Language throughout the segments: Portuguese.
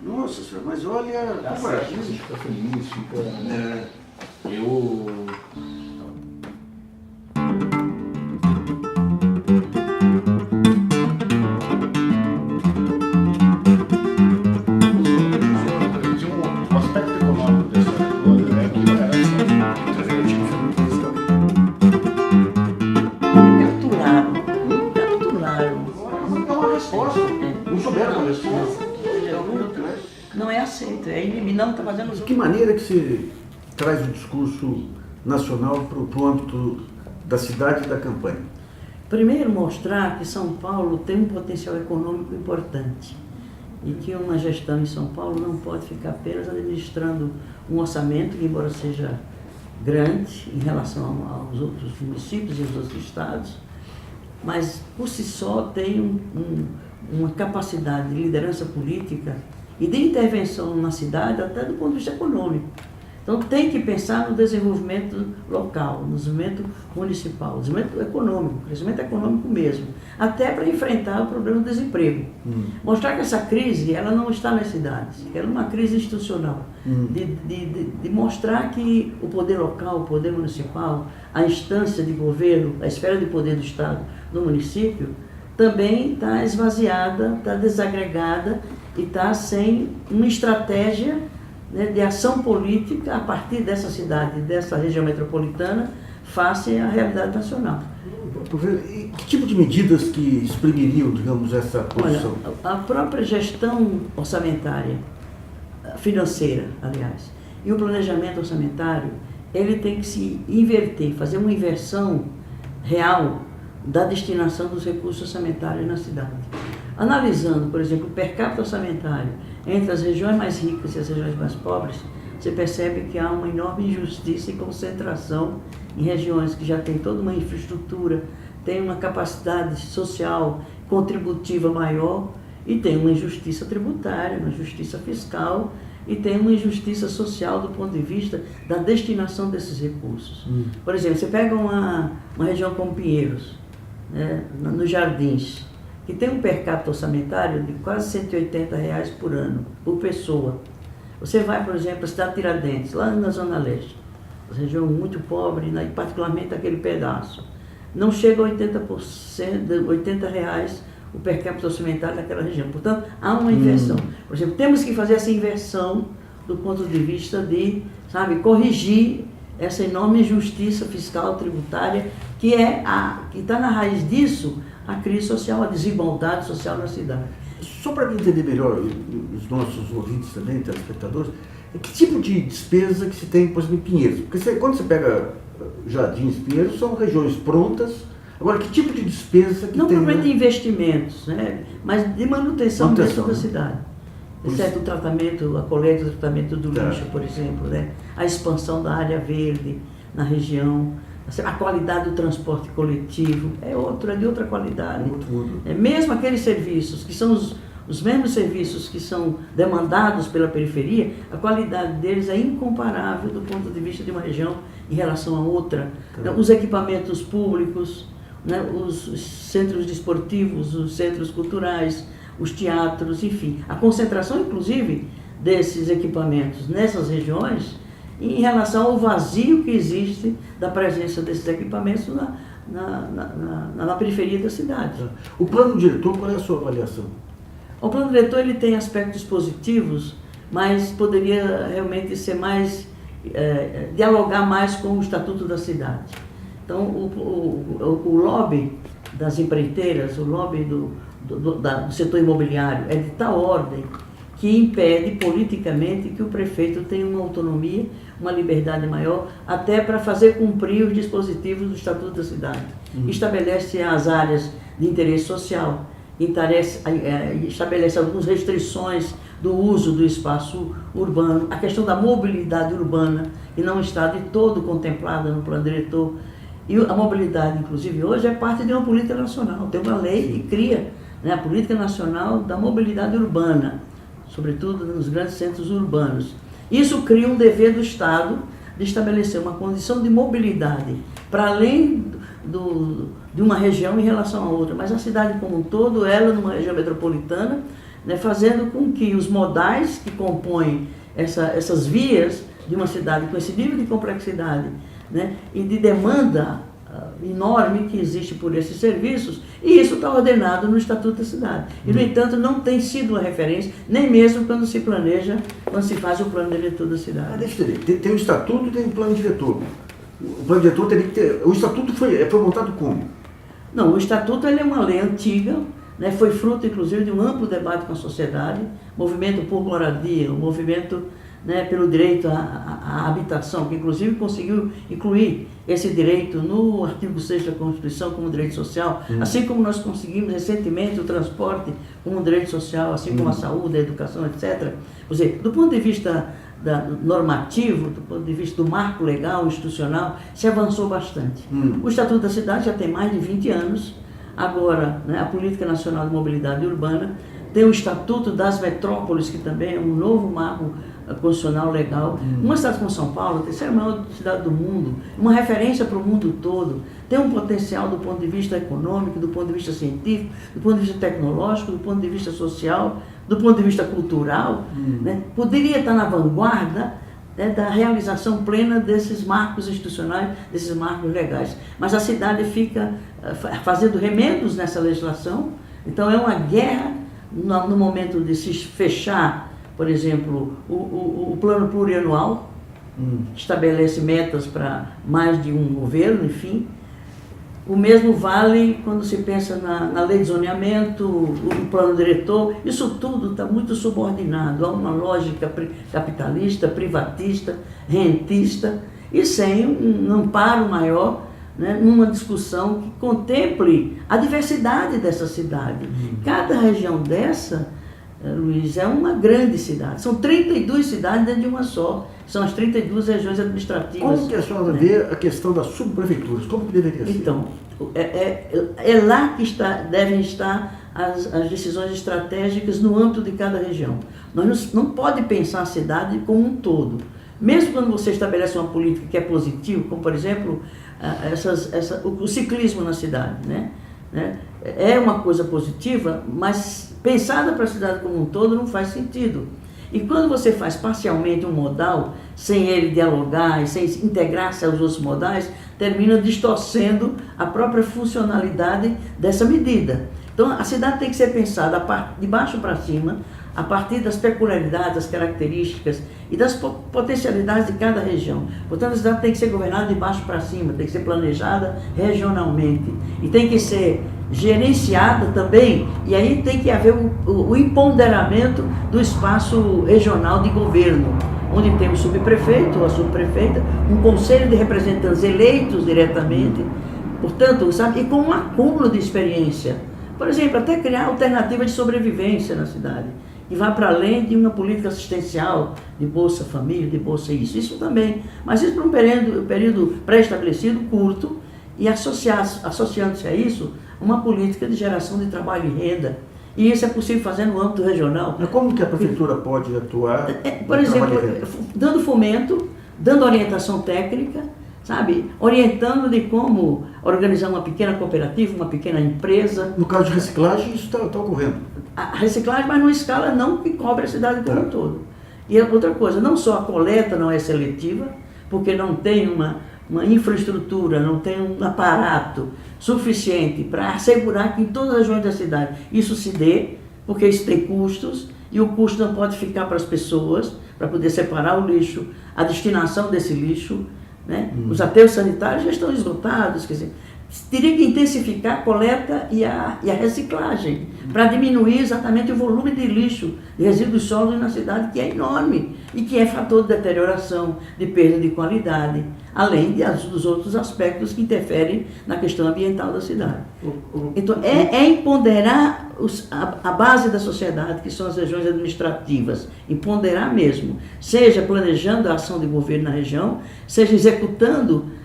Nossa senhora, mas olha, comparativo. Fica feliz, fica... É. Eu... Tinha um aspecto econômico dessa toda, né? Que era trazer Capturaram. É uma resposta. Não souberam uma resposta. Não é aceito, é não está fazendo De que maneira que se traz o discurso nacional para o âmbito da cidade e da campanha? Primeiro, mostrar que São Paulo tem um potencial econômico importante e que uma gestão em São Paulo não pode ficar apenas administrando um orçamento que, embora seja grande em relação aos outros municípios e aos outros estados, mas por si só tem uma capacidade de liderança política e de intervenção na cidade até do ponto de vista econômico. Então tem que pensar no desenvolvimento local, no desenvolvimento municipal, no desenvolvimento econômico, crescimento econômico mesmo, até para enfrentar o problema do desemprego. Mostrar que essa crise ela não está nas cidades, ela é uma crise institucional, de mostrar que o poder local, o poder municipal, a instância de governo, a esfera de poder do Estado no município, também está esvaziada, está desagregada e está sem uma estratégia, né, de ação política a partir dessa cidade, dessa região metropolitana, face à realidade nacional. E que tipo de medidas que exprimiriam, digamos, essa posição? Olha, a própria gestão orçamentária, financeira, aliás, e o planejamento orçamentário, ele tem que se inverter, fazer uma inversão real da destinação dos recursos orçamentários na cidade. Analisando, por exemplo, o per capita orçamentário entre as regiões mais ricas e as regiões mais pobres, você percebe que há uma enorme injustiça e concentração em regiões que já têm toda uma infraestrutura, têm uma capacidade social contributiva maior e tem uma injustiça tributária, uma injustiça fiscal e tem uma injustiça social do ponto de vista da destinação desses recursos. Por exemplo, você pega uma região como Pinheiros, né, nos Jardins, que tem um per capita orçamentário de quase R$180 por ano, por pessoa. Você vai, por exemplo, a cidade de Tiradentes, lá na Zona Leste, uma região muito pobre, né, e particularmente aquele pedaço. Não chega a 80%, R$80 o per capita orçamentário daquela região. Portanto, há uma inversão. Por exemplo, temos que fazer essa inversão do ponto de vista de, corrigir essa enorme injustiça fiscal tributária que está na raiz disso, a crise social, a desigualdade social na cidade. Só para entender melhor, os nossos ouvintes também, telespectadores, que tipo de despesa que se tem, por exemplo, em Pinheiros? Porque quando você pega Jardins e Pinheiros, são regiões prontas. Agora, que tipo de despesa que não tem? Não propriamente de investimentos, né? Mas de manutenção dentro da cidade. Exceto o tratamento, a coleta e o tratamento do lixo, por exemplo, né? A expansão da área verde na região, a qualidade do transporte coletivo é de outra qualidade. Mesmo aqueles serviços que são os mesmos serviços que são demandados pela periferia, a qualidade deles é incomparável do ponto de vista de uma região em relação a outra. Os equipamentos públicos, né, os centros desportivos, os centros culturais, os teatros, enfim. A concentração, inclusive, desses equipamentos nessas regiões em relação ao vazio que existe da presença desses equipamentos na periferia da cidade. O plano diretor, qual é a sua avaliação? O plano diretor ele tem aspectos positivos, mas poderia realmente ser mais, dialogar mais com o Estatuto da Cidade. Então, o lobby das empreiteiras, o lobby do setor imobiliário é de tal ordem que impede politicamente que o prefeito tenha uma autonomia, uma liberdade maior, até para fazer cumprir os dispositivos do Estatuto da Cidade. Estabelece as áreas de interesse social, estabelece algumas restrições do uso do espaço urbano, a questão da mobilidade urbana, que não está de todo contemplada no plano diretor. E a mobilidade, inclusive, hoje é parte de uma política nacional. Tem uma lei que cria, né, a Política Nacional da Mobilidade Urbana, sobretudo nos grandes centros urbanos. Isso cria um dever do Estado de estabelecer uma condição de mobilidade para além de uma região em relação a outra, mas a cidade como um todo, ela numa região metropolitana, né, fazendo com que os modais que compõem essas vias de uma cidade com esse nível de complexidade, né, e de demanda enorme que existe por esses serviços, e isso está ordenado no Estatuto da Cidade. E, no entanto, não tem sido uma referência, nem mesmo quando se planeja, quando se faz o plano diretor da cidade. Deixa eu entender. Tem o Estatuto e tem o plano diretor. O plano diretor teria que ter... O Estatuto foi montado como? Não, o Estatuto ele é uma lei antiga, né, foi fruto, inclusive, de um amplo debate com a sociedade, movimento por moradia, o movimento, né, pelo direito à habitação, que inclusive conseguiu incluir esse direito no artigo 6 da Constituição como direito social, assim como nós conseguimos recentemente o transporte como direito social, assim como a saúde, a educação, etc. Quer dizer, do ponto de vista normativo, do ponto de vista do marco legal, institucional, se avançou bastante. O Estatuto da Cidade já tem mais de 20 anos, agora, né, a Política Nacional de Mobilidade Urbana, tem o Estatuto das Metrópoles, que também é um novo marco constitucional legal. Uma cidade como São Paulo, a terceira maior cidade do mundo, uma referência para o mundo todo, tem um potencial do ponto de vista econômico, do ponto de vista científico, do ponto de vista tecnológico, do ponto de vista social, do ponto de vista cultural, né? Poderia estar na vanguarda, né, da realização plena desses marcos institucionais, desses marcos legais. Mas a cidade fica fazendo remendos nessa legislação, então é uma guerra no momento de se fechar, por exemplo, o plano plurianual, que estabelece metas para mais de um governo, enfim. O mesmo vale quando se pensa na lei de zoneamento, o plano diretor. Isso tudo está muito subordinado a uma lógica capitalista, privatista, rentista, e sem um amparo maior, né, numa discussão que contemple a diversidade dessa cidade. Cada região dessa, Luiz, é uma grande cidade. São 32 cidades dentro de uma só. São as 32 regiões administrativas. Como que a senhora vê a questão das subprefeituras? Como que deveria ser? Então, é lá que devem estar as decisões estratégicas no âmbito de cada região. Nós não pode pensar a cidade como um todo. Mesmo quando você estabelece uma política que é positiva, como, por exemplo, o ciclismo na cidade, né? É uma coisa positiva, mas pensada para a cidade como um todo não faz sentido. E quando você faz parcialmente um modal, sem ele dialogar e sem integrar-se aos outros modais, termina distorcendo a própria funcionalidade dessa medida. Então, a cidade tem que ser pensada de baixo para cima, a partir das peculiaridades, das características e das potencialidades de cada região. Portanto, a cidade tem que ser governada de baixo para cima, tem que ser planejada regionalmente e tem que ser gerenciada também, e aí tem que haver o empoderamento do espaço regional de governo, onde temos subprefeito ou a subprefeita, um conselho de representantes eleitos diretamente, portanto, sabe, e com um acúmulo de experiência. Por exemplo, até criar alternativa de sobrevivência na cidade, e vai para além de uma política assistencial, de Bolsa Família, de Bolsa isso também. Mas isso para um período pré-estabelecido, curto, e associando-se a isso, uma política de geração de trabalho e renda. E isso é possível fazer no âmbito regional. Mas como que a prefeitura pode atuar? Por exemplo, dando fomento, dando orientação técnica, sabe? Orientando de como organizar uma pequena cooperativa, uma pequena empresa. No caso de reciclagem, isso está ocorrendo. A reciclagem, mas numa escala não que cobre a cidade como um todo. E outra coisa, não só a coleta não é seletiva, porque não tem uma infraestrutura, não tem um aparato suficiente para assegurar que em todas as regiões da cidade isso se dê, porque isso tem custos, e o custo não pode ficar para as pessoas, para poder separar o lixo, a destinação desse lixo, né? Os aterros sanitários já estão esgotados, quer dizer, teria que intensificar a coleta e a reciclagem, para diminuir exatamente o volume de lixo, de resíduos sólidos na cidade, que é enorme, e que é fator de deterioração, de perda de qualidade, além dos outros aspectos que interferem na questão ambiental da cidade. Então, é empoderar a base da sociedade, que são as regiões administrativas, empoderar mesmo, seja planejando a ação de governo na região, seja executando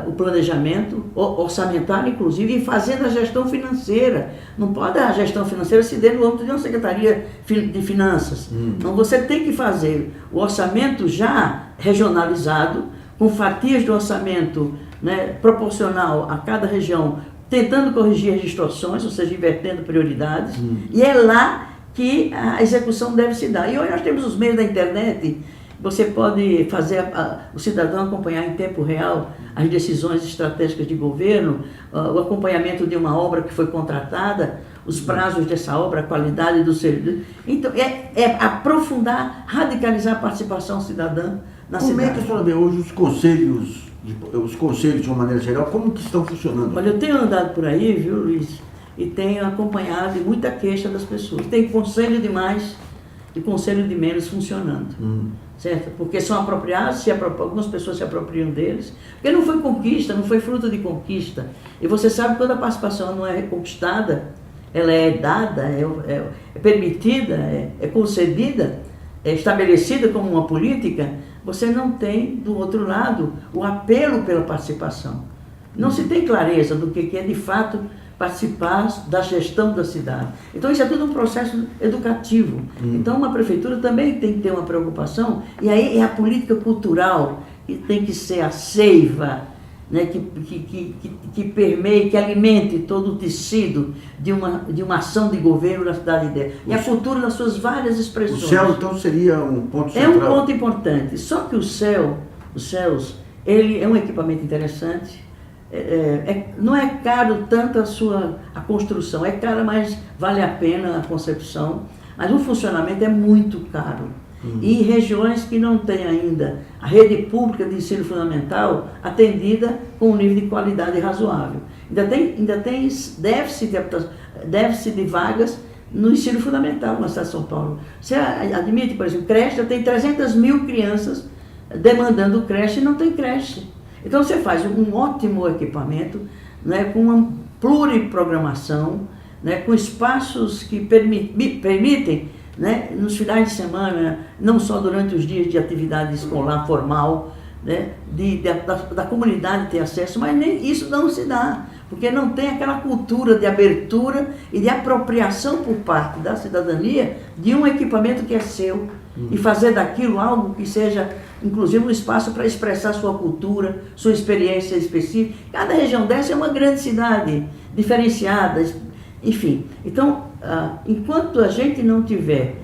o planejamento orçamentário, inclusive, e fazendo a gestão financeira. Não pode a gestão financeira se der no âmbito de uma Secretaria de Finanças. Então, você tem que fazer o orçamento já regionalizado, com fatias de orçamento, né, proporcional a cada região, tentando corrigir as distorções, ou seja, invertendo prioridades, e é lá que a execução deve se dar. E hoje nós temos os meios da internet, você pode fazer o cidadão acompanhar em tempo real as decisões estratégicas de governo, o acompanhamento de uma obra que foi contratada, os prazos dessa obra, a qualidade do serviço. Então, é aprofundar, radicalizar a participação cidadã na cidade. Como é que a senhora vê hoje os conselhos, de uma maneira geral, como que estão funcionando? Olha, eu tenho andado por aí, viu, Luiz, e tenho acompanhado muita queixa das pessoas. Tem conselho de mais e conselho de menos funcionando. Certo? Porque são apropriados, algumas pessoas se apropriam deles, porque não foi conquista, não foi fruto de conquista. E você sabe que quando a participação não é conquistada, ela é dada, é permitida, é concedida, é estabelecida como uma política, você não tem, do outro lado, o apelo pela participação. Não se tem clareza do que é, de fato, participar da gestão da cidade. Então, isso é tudo um processo educativo. Então, uma prefeitura também tem que ter uma preocupação, e aí é a política cultural que tem que ser a seiva, né, que permeie, que alimente todo o tecido de uma ação de governo da cidade dela. E a cultura nas suas várias expressões. O CEL, então, seria um ponto central? É um ponto importante. Só que os CELs, ele é um equipamento interessante. Não é caro tanto a construção, é caro, mas vale a pena a concepção. Mas o funcionamento é muito caro. E regiões que não têm ainda a rede pública de ensino fundamental atendida com um nível de qualidade razoável. Ainda tem déficit de vagas no ensino fundamental na cidade de São Paulo. Você admite, por exemplo, creche, já tem 300 mil crianças demandando creche e não tem creche. Então você faz um ótimo equipamento, né, com uma pluriprogramação, né, com espaços que permitem, né, nos finais de semana, não só durante os dias de atividade escolar formal, né, da comunidade ter acesso, mas nem isso não se dá, porque não tem aquela cultura de abertura e de apropriação por parte da cidadania de um equipamento que é seu e fazer daquilo algo que seja, inclusive, um espaço para expressar sua cultura, sua experiência específica. Cada região dessa é uma grande cidade, diferenciada, enfim. Então, enquanto a gente não tiver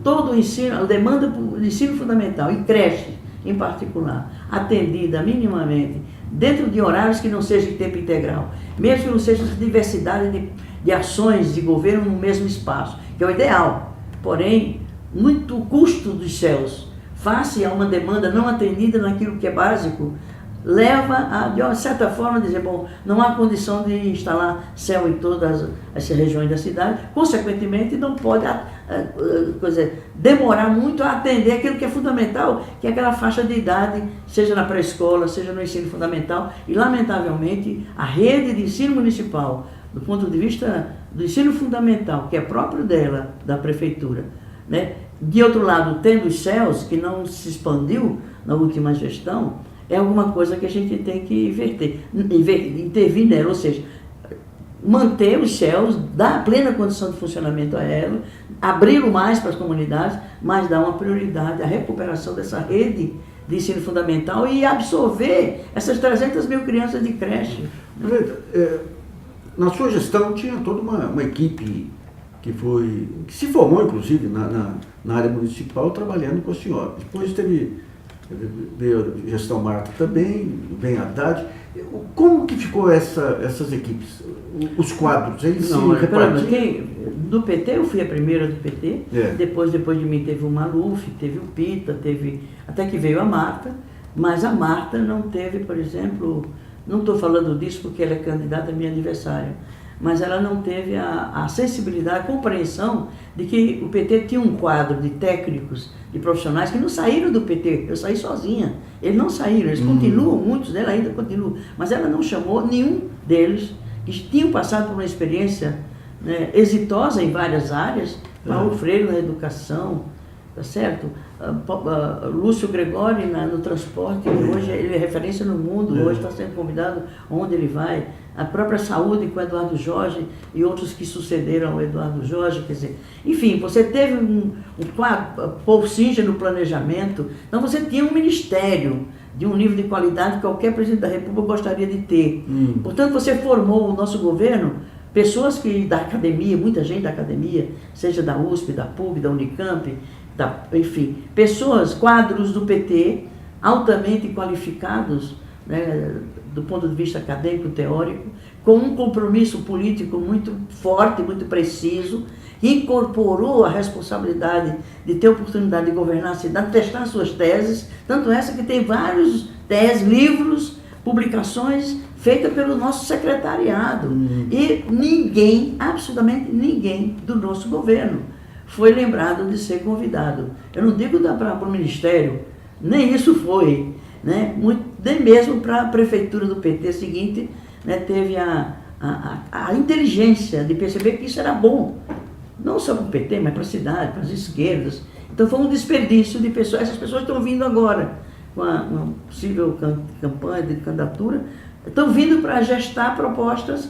todo o ensino, a demanda do ensino fundamental e creche, em particular, atendida minimamente, dentro de horários que não sejam de tempo integral, mesmo que não seja diversidade de ações de governo no mesmo espaço, que é o ideal. Porém, muito custo dos CELs, face a uma demanda não atendida naquilo que é básico, leva a, de uma certa forma, dizer, bom, não há condição de instalar CEL em todas as regiões da cidade, consequentemente não pode demorar muito a atender aquilo que é fundamental, que é aquela faixa de idade, seja na pré-escola, seja no ensino fundamental, e lamentavelmente a rede de ensino municipal, do ponto de vista do ensino fundamental, que é próprio dela, da prefeitura, né? De outro lado, tendo os CELs, que não se expandiu na última gestão, é alguma coisa que a gente tem que intervir nela, ou seja, manter os CELs, dar plena condição de funcionamento a ela, abri-lo mais para as comunidades, mas dar uma prioridade à recuperação dessa rede de ensino fundamental e absorver essas 300 mil crianças de creche. Na sua gestão tinha toda uma equipe que se formou, inclusive, na área municipal, trabalhando com a senhora. Depois veio a gestão Marta também, vem a Haddad. Como que ficou essas equipes? Os quadros, eles se repartiram? Do PT, eu fui a primeira do PT, depois de mim teve o Maluf, teve o Pita, até que veio a Marta, mas a Marta não teve, por exemplo, não estou falando disso porque ela é candidata a minha adversária, mas ela não teve a sensibilidade, a compreensão de que o PT tinha um quadro de técnicos, de profissionais que não saíram do PT, eu saí sozinha, eles não saíram, eles continuam, muitos deles ainda continuam, mas ela não chamou nenhum deles que tinham passado por uma experiência, né, exitosa em várias áreas, Paulo Freire na educação, tá certo? Lúcio Gregóri no transporte, que hoje ele é referência no mundo, hoje está sendo convidado onde ele vai. A própria saúde com o Eduardo Jorge e outros que sucederam ao Eduardo Jorge, quer dizer, enfim, você teve um quadro, Paul Singer no planejamento, então você tinha um ministério de um nível de qualidade que qualquer presidente da República gostaria de ter. Portanto, você formou o nosso governo pessoas da academia, muita gente da academia, seja da USP, da PUC, da Unicamp, enfim, pessoas, quadros do PT, altamente qualificados, né, do ponto de vista acadêmico, teórico, com um compromisso político muito forte, muito preciso, incorporou a responsabilidade de ter oportunidade de governar a cidade, testar suas teses, tanto essa que tem vários teses, livros, publicações feitas pelo nosso secretariado. E ninguém, absolutamente ninguém do nosso governo foi lembrado de ser convidado. Eu não digo para o Ministério, nem isso foi, né? Nem mesmo para a prefeitura do PT seguinte, né, teve a inteligência de perceber que isso era bom, não só para o PT, mas para a cidade, para as esquerdas. Então foi um desperdício de pessoas. Essas pessoas estão vindo agora com uma possível campanha de candidatura, estão vindo para gestar propostas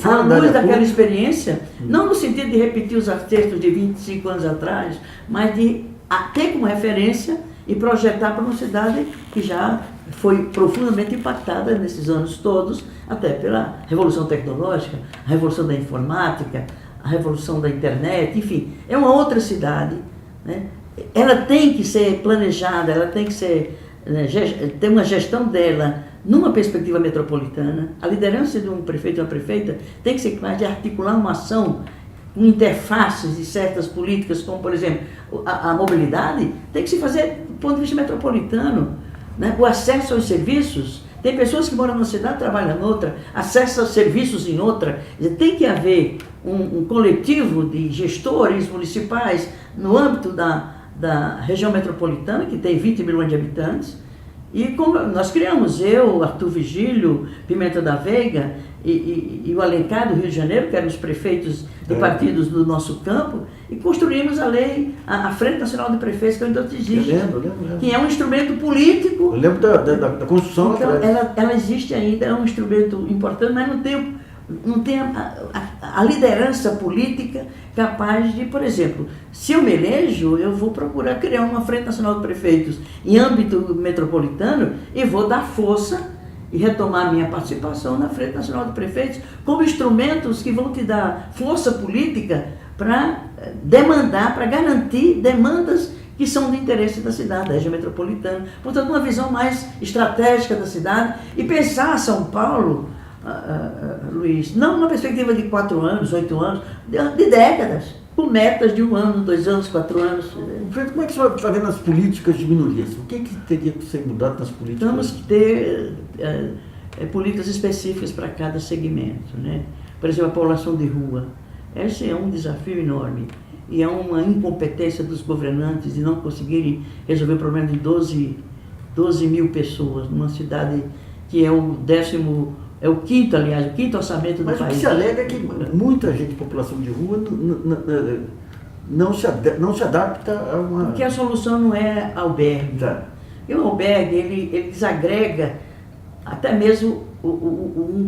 à luz daquela experiência, não no sentido de repetir os acertos de 25 anos atrás, mas de ter como referência e projetar para uma cidade que já foi profundamente impactada nesses anos todos, até pela revolução tecnológica, a revolução da informática, a revolução da internet, enfim, é uma outra cidade, né? Ela tem que ser planejada, ela tem que ser, ter uma gestão dela numa perspectiva metropolitana. A liderança de um prefeito e uma prefeita tem que ser capaz de articular uma ação com interfaces de certas políticas, como, por exemplo, a mobilidade, tem que se fazer do ponto de vista metropolitano, né? O acesso aos serviços, tem pessoas que moram numa cidade e trabalham em outra, acesso aos serviços em outra. Tem que haver um coletivo de gestores municipais no âmbito da região metropolitana, que tem 20 milhões de habitantes. E como nós criamos, eu, Arthur Vigílio, Pimenta da Veiga e o Alencar do Rio de Janeiro, que eram os prefeitos de partidos do nosso campo, e construímos a lei, a Frente Nacional de Prefeitos, que ainda existe, que é um instrumento político. Eu lembro da construção. Então, ela existe ainda, é um instrumento importante, mas não tem a liderança política capaz de, por exemplo, se eu me elejo, eu vou procurar criar uma Frente Nacional de Prefeitos em âmbito metropolitano e vou dar força e retomar minha participação na Frente Nacional de Prefeitos como instrumentos que vão te dar força política para demandar, para garantir demandas que são do interesse da cidade, da região metropolitana. Portanto, uma visão mais estratégica da cidade e pensar São Paulo, Luiz, não numa perspectiva de 4 anos, 8 anos, de décadas, com metas de 1 ano, 2 anos, 4 anos. Como é que você vai ver nas políticas de minorias? O que teria que ser mudado nas políticas? Temos que ter políticas específicas para cada segmento, né? Por exemplo, a população de rua. Esse é um desafio enorme e é uma incompetência dos governantes de não conseguirem resolver o problema de 12 mil pessoas numa cidade que é o 5º, aliás, o 5º orçamento do país. Mas o que se alega é que muita gente de população de rua não se adapta a uma... Porque a solução não é albergue. Tá. E o albergue, ele desagrega até mesmo um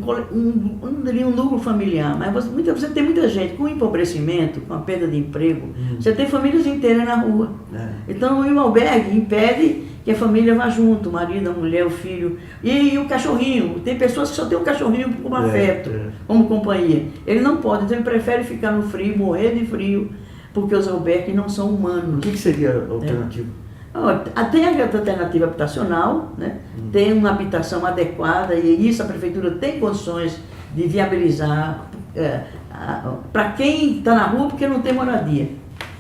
núcleo familiar, mas você tem muita gente com empobrecimento, com a perda de emprego, você tem famílias inteiras na rua. Então o albergue impede que a família vá junto, o marido, a mulher, o filho, e o cachorrinho. Tem pessoas que só tem o cachorrinho como afeto, como companhia. Ele não pode, então ele prefere ficar no frio, morrer de frio, porque os albergues não são humanos. O que seria a alternativa? Tem a alternativa habitacional, né? Tem uma habitação adequada e isso a prefeitura tem condições de viabilizar para quem está na rua porque não tem moradia,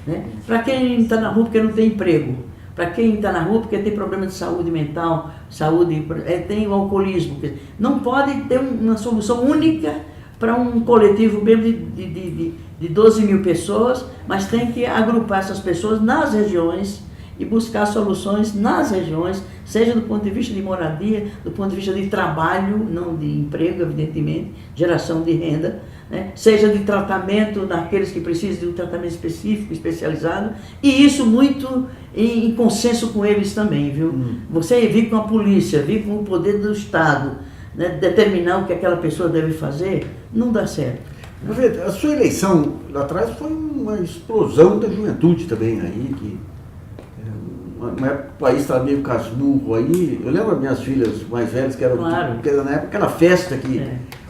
né? Para quem está na rua porque não tem emprego, para quem está na rua porque tem problema de saúde mental, tem o alcoolismo. Não pode ter uma solução única para um coletivo mesmo de 12 mil pessoas, mas tem que agrupar essas pessoas nas regiões e buscar soluções nas regiões, seja do ponto de vista de moradia, do ponto de vista de trabalho, não de emprego, evidentemente, geração de renda, né? Seja de tratamento daqueles que precisam de um tratamento específico, especializado, e isso muito em consenso com eles também, viu? Você vir com a polícia, vir com o poder do Estado, né, determinar o que aquela pessoa deve fazer, não dá certo. A sua eleição lá atrás foi uma explosão da juventude também aí, que na época o país estava meio casmurro aí. Eu lembro as minhas filhas mais velhas que eram, claro, que era na época aquela festa que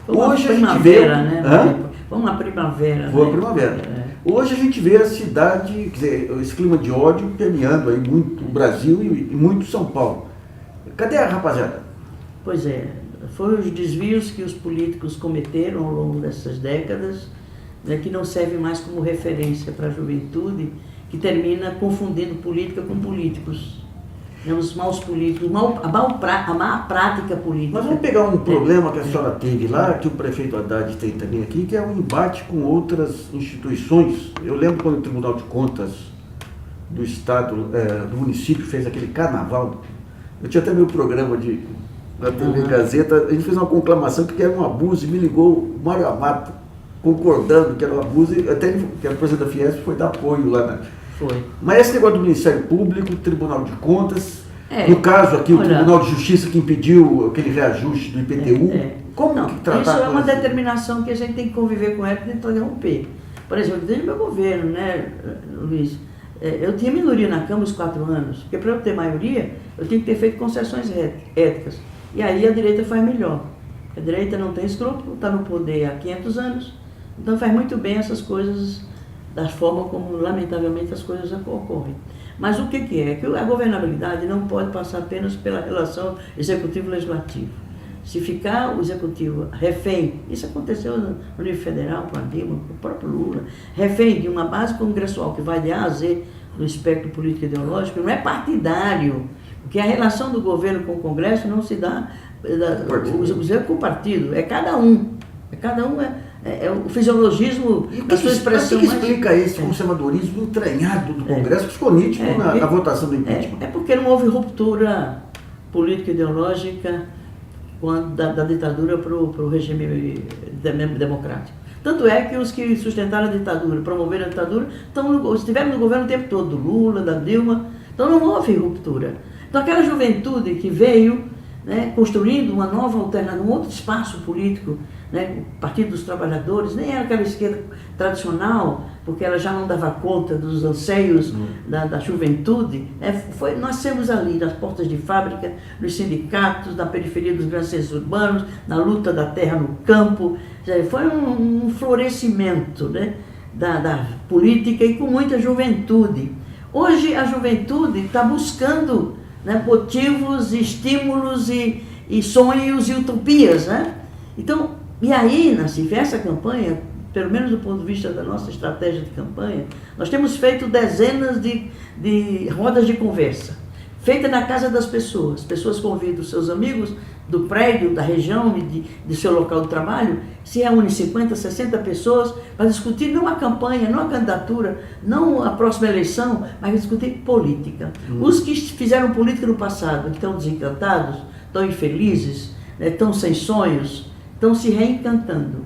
hoje a gente vê, né? Foi uma primavera. Foi né? a primavera. Hoje a gente vê a cidade, quer dizer, esse clima de ódio permeando aí muito o Brasil e muito São Paulo. Cadê a rapaziada? Pois é, foram os desvios que os políticos cometeram ao longo dessas décadas, né, que não servem mais como referência para a juventude, que termina confundindo política com políticos. Né, os maus políticos, a má prática política. Mas vamos pegar um problema que a senhora teve lá, que o prefeito Haddad tem também aqui, que é o embate com outras instituições. Eu lembro quando o Tribunal de Contas do Estado, do município, fez aquele carnaval. Eu tinha até meu programa na TV Gazeta, a gente fez uma conclamação que era um abuso e me ligou o Mário Amato, concordando que era um abuso, e até ele, que era o presidente da Fiesp, foi dar apoio lá na... Foi. Mas esse negócio do Ministério Público, Tribunal de Contas, no caso aqui, o Tribunal de Justiça que impediu aquele reajuste do IPTU, como não, que tratar? Isso é uma determinação que a gente tem que conviver com ela para tentar interromper. Por exemplo, desde o meu governo, né, Luiz, eu tinha minoria na Câmara os 4 anos, porque para eu ter maioria, eu tinha que ter feito concessões éticas. E aí a direita faz melhor. A direita não tem escrúpulo, está no poder há 500 anos, então faz muito bem essas coisas, da forma como, lamentavelmente, as coisas ocorrem. Mas o que é? Que a governabilidade não pode passar apenas pela relação executivo-legislativo. Se ficar o executivo refém, isso aconteceu no nível federal com a Dilma, com o próprio Lula, refém de uma base congressual que vai de A a Z no espectro político e ideológico, não é partidário, porque a relação do governo com o Congresso não se dá com o partido, é cada um. É o fisiologismo da sua expressão. O que explica esse conservadorismo entranhado do Congresso, que ficou nítido na votação do impeachment? É porque não houve ruptura político-ideológica da ditadura para o regime democrático. Tanto é que os que sustentaram a ditadura, promoveram a ditadura, estiveram no governo o tempo todo, do Lula, da Dilma, então não houve ruptura. Então aquela juventude que veio, né, construindo uma nova alternativa, um outro espaço político, né, o Partido dos Trabalhadores, nem era aquela esquerda tradicional, porque ela já não dava conta dos anseios da juventude. Nós nascemos ali, nas portas de fábrica, nos sindicatos, na periferia dos grandes centros urbanos, na luta da terra no campo. Foi um florescimento, né, da política e com muita juventude. Hoje a juventude está buscando, né, motivos, estímulos e sonhos e utopias, né? Então, e aí, Nassif, essa campanha, pelo menos do ponto de vista da nossa estratégia de campanha, nós temos feito dezenas de rodas de conversa, feita na casa das pessoas. Pessoas convidam os seus amigos do prédio, da região e de seu local de trabalho, se reúnem 50, 60 pessoas para discutir não a campanha, não a candidatura, não a próxima eleição, mas discutir política. Os que fizeram política no passado, que estão desencantados, estão infelizes, né, estão sem sonhos, estão se reencantando.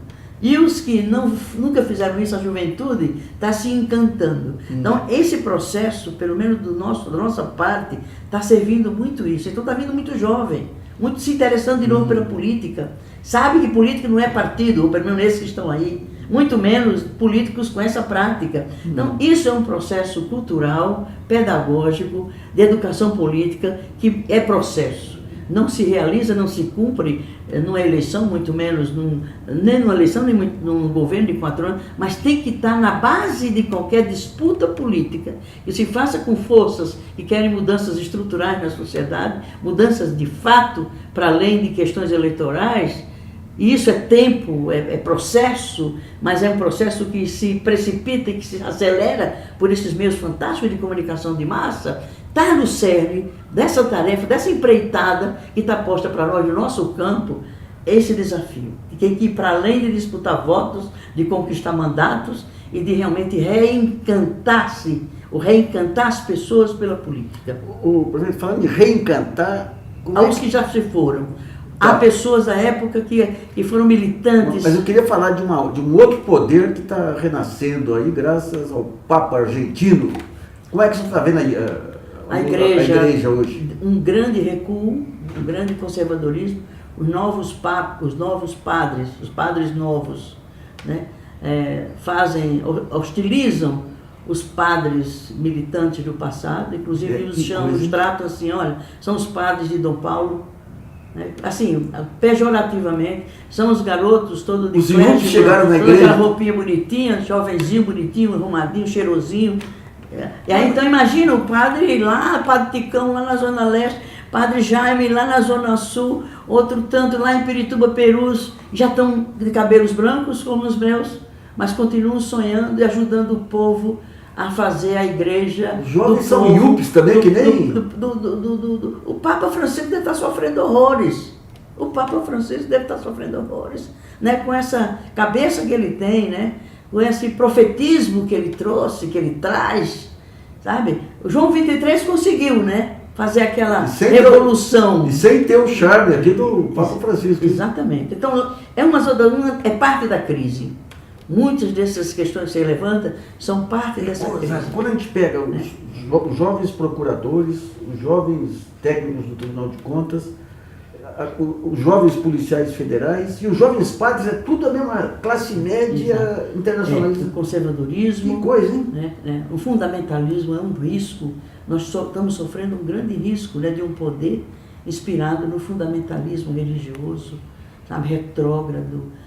E os que nunca fizeram isso, a juventude, está se encantando. Então, esse processo, pelo menos da nossa parte, está servindo muito isso. Então, está vindo muito jovem, muito se interessando de novo pela política. Sabe que política não é partido, ou pelo menos esses que estão aí, muito menos políticos com essa prática. Então, isso é um processo cultural, pedagógico, de educação política, que é processo. Não se realiza, não se cumpre numa eleição, muito menos nem numa eleição, nem num governo de 4 anos, mas tem que estar na base de qualquer disputa política, que se faça com forças que querem mudanças estruturais na sociedade, mudanças de fato, para além de questões eleitorais. E isso é tempo, é processo, mas é um processo que se precipita e que se acelera por esses meios fantásticos de comunicação de massa. Está no cerne dessa tarefa, dessa empreitada que está posta para nós no nosso campo, esse desafio. Que tem que ir para além de disputar votos, de conquistar mandatos e de realmente reencantar-se, ou reencantar as pessoas pela política. Por exemplo, falando de reencantar... Aos que já se foram. Há pessoas da época que foram militantes. Mas eu queria falar de um outro poder que está renascendo aí, graças ao Papa argentino. Como é que você está vendo aí a igreja hoje? Um grande recuo, um grande conservadorismo, os novos padres, os padres novos, né, hostilizam os padres militantes do passado, inclusive os tratam assim, olha, são os padres de Dom Paulo né? Assim, pejorativamente, são os garotos todos de Os irmãos que chegaram na toda igreja. aquela roupinha bonitinha, jovenzinho, bonitinho, arrumadinho, cheirosinho. E aí, então, imagina o padre lá, padre Ticão lá na Zona Leste, padre Jaime lá na Zona Sul, outro tanto lá em Pirituba, Perus, já estão de cabelos brancos como os meus, mas continuam sonhando e ajudando o povo a fazer a igreja. Os jovens do são povo, iupes também, que nem... O Papa Francisco deve estar sofrendo horrores. O Papa Francisco deve estar sofrendo horrores, né? Com essa cabeça que ele tem, né? Com esse profetismo que ele trouxe, que ele traz, sabe? O João 23 conseguiu, né? Fazer aquela revolução. E sem ter o charme aqui do Papa Francisco. Exatamente. Então, é parte da crise. Muitas dessas questões que você levanta são parte dessa crise. Quando a gente pega os jovens procuradores, os jovens técnicos do Tribunal de Contas, os jovens policiais federais e os jovens padres, é tudo a mesma classe média internacionalista. O conservadorismo, que coisa, hein? Né? O fundamentalismo é um risco. Nós estamos sofrendo um grande risco, né, de um poder inspirado no fundamentalismo religioso, sabe, retrógrado.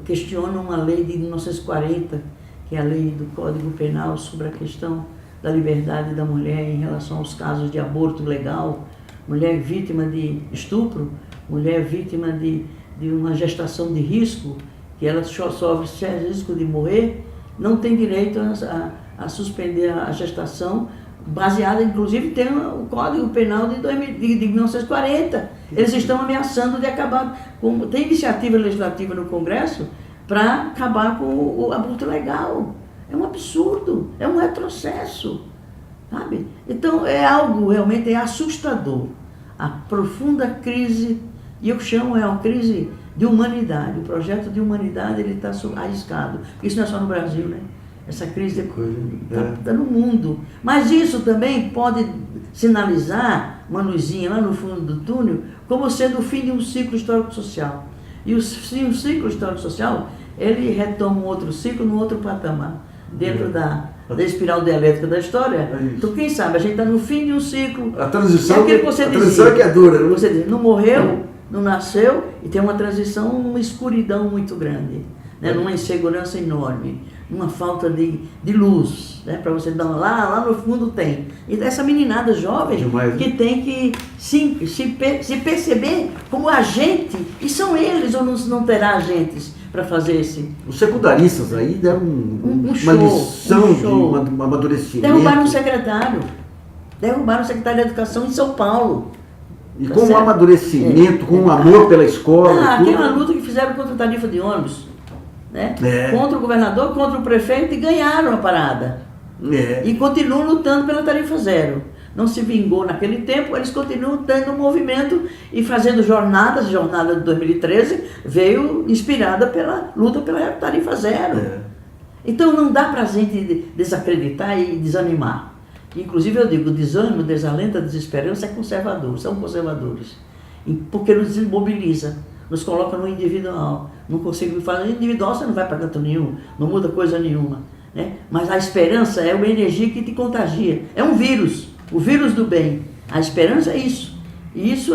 Questionam a lei de 1940, que é a lei do Código Penal sobre a questão da liberdade da mulher em relação aos casos de aborto legal, mulher vítima de estupro, mulher vítima de uma gestação de risco, que ela sofre sério risco de morrer, não tem direito a suspender a gestação, baseada, inclusive, tem o Código Penal de 1940. Eles estão ameaçando de acabar com... Tem iniciativa legislativa no Congresso para acabar com o aborto legal. É um absurdo, é um retrocesso, sabe? Então, é algo realmente assustador. A profunda crise, e eu chamo uma crise de humanidade. O projeto de humanidade está arriscado. Isso não é só no Brasil, né? Essa crise está no mundo. Mas isso também pode sinalizar uma luzinha lá no fundo do túnel como sendo o fim de um ciclo histórico-social. E o ciclo histórico-social, ele retoma um outro ciclo num outro patamar, dentro da espiral dialética da história. Então, quem sabe, a gente está no fim de um ciclo. A transição, transição é que é dura. Né? Você diz, não morreu, não nasceu, e tem uma transição, uma escuridão muito grande, né? Numa insegurança enorme, uma falta de luz, né? Para você dar lá no fundo tem. E essa meninada jovem demais, que tem que se perceber como agente, e são eles ou não terá agentes para fazer esse... Os secundaristas aí deram uma lição de um amadurecimento. Derrubaram o secretário de Educação em São Paulo. E com um amadurecimento, com um amor pela escola. Aquela luta que fizeram contra a tarifa de ônibus, né? Contra o governador, contra o prefeito, e ganharam a parada. E continuam lutando pela tarifa zero. Não se vingou naquele tempo, eles continuam tendo um movimento e fazendo jornadas. A jornada de 2013 veio inspirada pela luta pela tarifa zero. Então não dá para a gente desacreditar e desanimar. Inclusive eu digo, o desânimo, desalento, a desesperança é conservador, são conservadores. Porque nos desmobiliza, nos coloca no individual. Não consigo fazer individual, você não vai para canto nenhum, não muda coisa nenhuma. Né? Mas a esperança é uma energia que te contagia, é um vírus. O vírus do bem. A esperança é isso. E isso,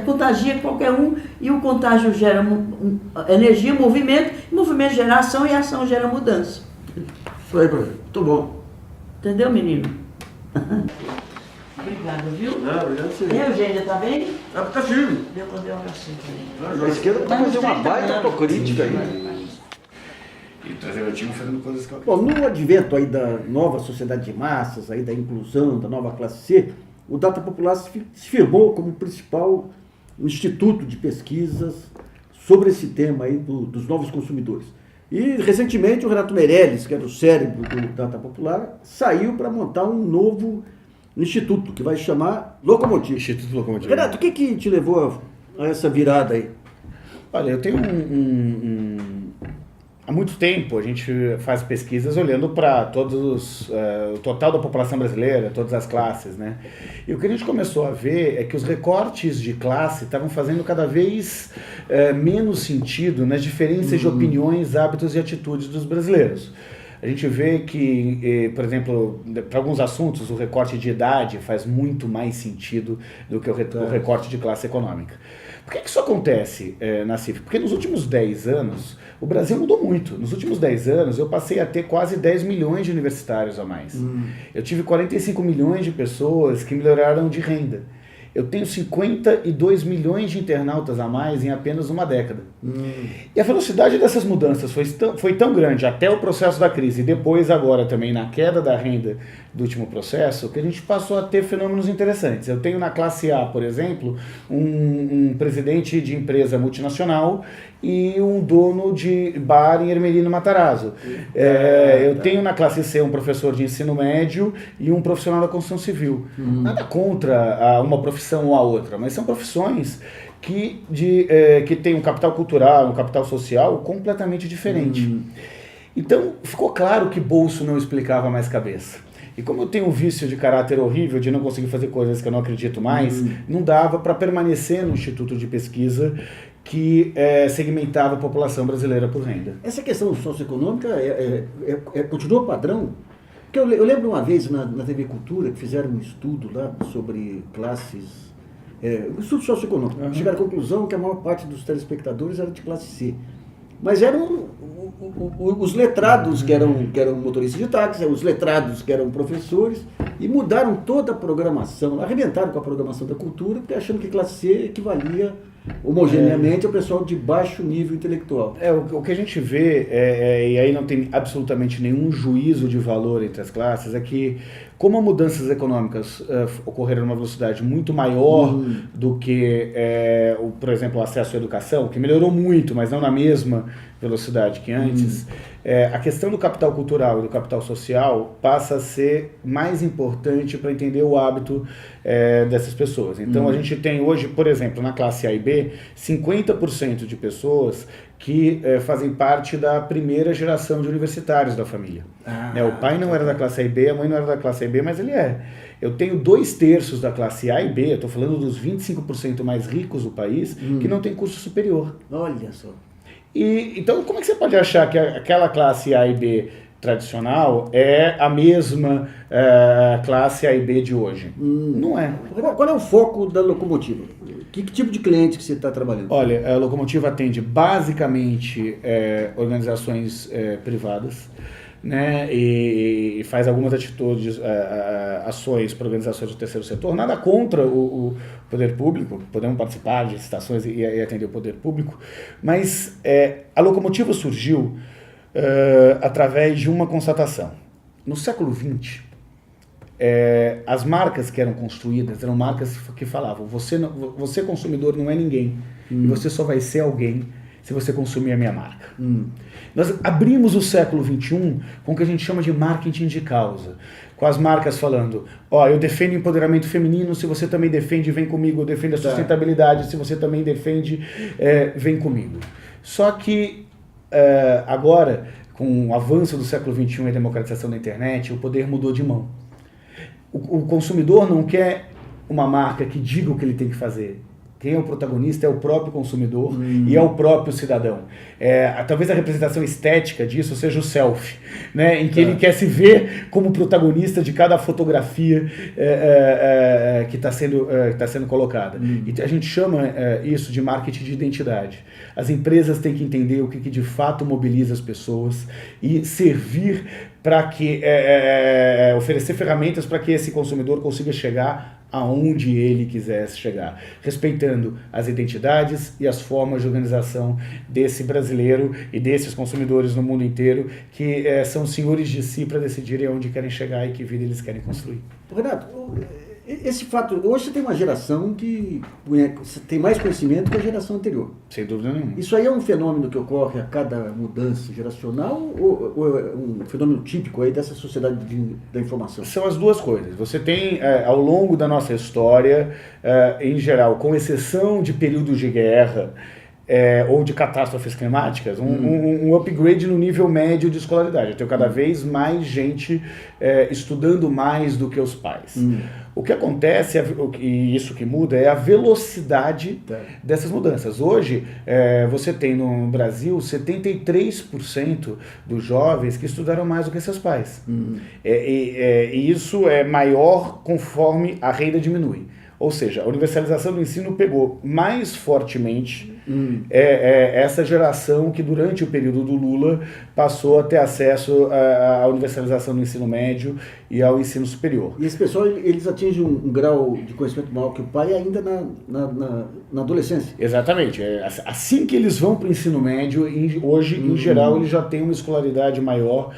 contagia qualquer um, e o contágio gera energia, movimento, e movimento gera ação, e a ação gera mudança. Isso aí, professor. Muito bom. Entendeu, menino? Obrigada, viu? Obrigado, senhor. E a Eugênia, tá bem? Tá firme. Deu pra dar uma assim. A esquerda vai fazer uma baita autocrítica aí. E trazer o time fazendo coisas que eu... Bom, no advento aí da nova sociedade de massas, aí da inclusão, da nova classe C, o Data Popular se firmou como principal instituto de pesquisas sobre esse tema aí dos novos consumidores. E, recentemente, o Renato Meirelles, que era o cérebro do Data Popular, saiu para montar um novo instituto, que vai chamar Locomotiva. Instituto Locomotiva. Renato, o que te levou a essa virada aí? Olha, eu tenho há muito tempo a gente faz pesquisas olhando para todos o total da população brasileira, todas as classes, né? E o que a gente começou a ver é que os recortes de classe estavam fazendo cada vez menos sentido nas diferenças de opiniões, hábitos e atitudes dos brasileiros. A gente vê que, por exemplo, para alguns assuntos, o recorte de idade faz muito mais sentido do que o recorte de classe econômica. Por que isso acontece na CIF? Porque nos últimos 10 anos, o Brasil mudou muito. Nos últimos 10 anos, eu passei a ter quase 10 milhões de universitários a mais. Eu tive 45 milhões de pessoas que melhoraram de renda. Eu tenho 52 milhões de internautas a mais em apenas uma década. E a velocidade dessas mudanças foi tão grande até o processo da crise e depois agora também na queda da renda do último processo, que a gente passou a ter fenômenos interessantes. Eu tenho na classe A, por exemplo, um presidente de empresa multinacional e um dono de bar em Ermelino Matarazzo. Eu tenho na classe C um professor de ensino médio e um profissional da construção civil. Nada contra uma profissão ou a outra, mas são profissões que têm um capital cultural, um capital social completamente diferente. Então, ficou claro que bolso não explicava mais cabeça. E como eu tenho um vício de caráter horrível, de não conseguir fazer coisas que eu não acredito mais, não dava para permanecer no instituto de pesquisa que segmentava a população brasileira por renda. Essa questão socioeconômica continua padrão? Porque eu lembro uma vez na TV Cultura que fizeram um estudo lá sobre classes, um estudo socioeconômico. Chegaram à conclusão que a maior parte dos telespectadores era de classe C. Mas eram os letrados que eram motoristas de táxi, os letrados que eram professores, e mudaram toda a programação, arrebentaram com a programação da cultura, achando que classe C equivalia homogeneamente ao pessoal de baixo nível intelectual. O que a gente vê, e aí não tem absolutamente nenhum juízo de valor entre as classes, é que como mudanças econômicas ocorreram numa velocidade muito maior do que, por exemplo, o acesso à educação, que melhorou muito, mas não na mesma velocidade que antes, a questão do capital cultural e do capital social passa a ser mais importante para entender o hábito dessas pessoas. Então a gente tem hoje, por exemplo, na classe A e B, 50% de pessoas que fazem parte da primeira geração de universitários da família. O pai não era da classe A e B, a mãe não era da classe A e B, mas ele é. Eu tenho 2/3 da classe A e B, eu estou falando dos 25% mais ricos do país, que não tem curso superior. Olha só. Então, como é que você pode achar que aquela classe A e B tradicional é a mesma classe A e B de hoje? Não é. Qual é o foco da Locomotiva? Que tipo de cliente que você está trabalhando? Olha, a Locomotiva atende basicamente organizações privadas, né, e faz algumas atitudes, ações para organizações do terceiro setor. Nada contra o poder público, podemos participar de licitações e atender o poder público, mas a Locomotiva surgiu através de uma constatação. No século XX, as marcas que eram construídas eram marcas que falavam: você consumidor não é ninguém, e você só vai ser alguém se você consumir a minha marca. Nós abrimos o século XXI com o que a gente chama de marketing de causa, com as marcas falando: eu defendo o empoderamento feminino, se você também defende, vem comigo. Eu defendo a sustentabilidade, se você também defende, vem comigo. Só que agora, com o avanço do século XXI e a democratização da internet, o poder mudou de mão. O consumidor não quer uma marca que diga o que ele tem que fazer. Quem é o protagonista é o próprio consumidor e é o próprio cidadão. Talvez a representação estética disso seja o selfie, né, em que ele quer se ver como protagonista de cada fotografia que está sendo colocada. E a gente chama isso de marketing de identidade. As empresas têm que entender o que de fato mobiliza as pessoas e servir para que oferecer ferramentas para que esse consumidor consiga chegar aonde ele quisesse chegar, respeitando as identidades e as formas de organização desse brasileiro e desses consumidores no mundo inteiro, que são senhores de si para decidirem aonde querem chegar e que vida eles querem construir. Renato, esse fato, hoje você tem uma geração que tem mais conhecimento que a geração anterior. Sem dúvida nenhuma. Isso aí é um fenômeno que ocorre a cada mudança geracional ou é um fenômeno típico aí dessa sociedade da informação? São as duas coisas. Você tem, ao longo da nossa história, em geral, com exceção de períodos de guerra, ou de catástrofes climáticas, um upgrade no nível médio de escolaridade. Eu tenho cada vez mais gente estudando mais do que os pais. O que acontece, e isso que muda, é a velocidade dessas mudanças. Hoje, você tem no Brasil 73% dos jovens que estudaram mais do que seus pais. E isso é maior conforme a renda diminui. Ou seja, a universalização do ensino pegou mais fortemente essa geração que durante o período do Lula passou a ter acesso à universalização do ensino médio e ao ensino superior. E esse pessoal, eles atingem um grau de conhecimento maior que o pai ainda na adolescência. Exatamente. Assim que eles vão para o ensino médio, hoje, em geral, eles já têm uma escolaridade maior